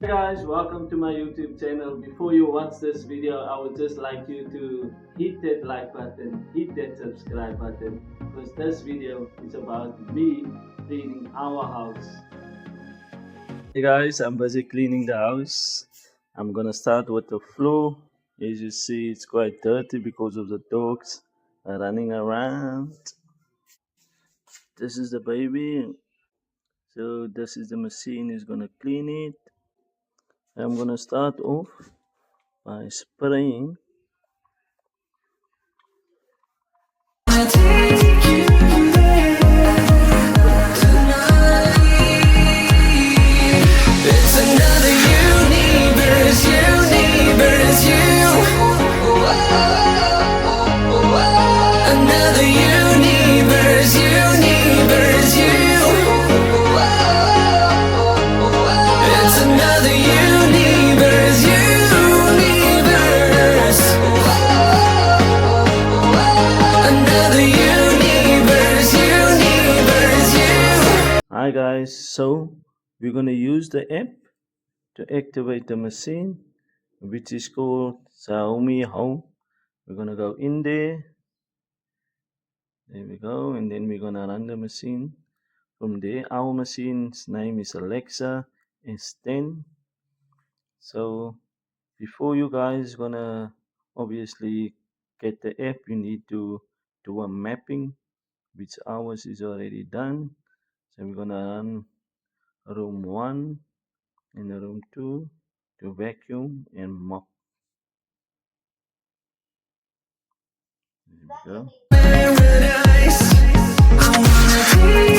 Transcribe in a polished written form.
Hey guys, welcome to my YouTube channel. Before you watch this video, I would just like you to hit that like button, hit that subscribe button, because this video is about me cleaning our house. Hey guys, I'm busy cleaning the house. I'm gonna start with the floor. As you see, it's quite dirty because of the dogs running around. This is the baby. So this is the machine is gonna clean it. I'm gonna start off by spraying. Hi guys, so we're gonna use the app to activate the machine, which is called Xiaomi Home. We're gonna go in there. There we go, and then we're gonna run the machine. From there, our machine's name is Alexa S10. So before you guys gonna obviously get the app, you need to do a mapping, which ours is already done. So we're gonna run room 1 and room 2 to vacuum and mop. There we go.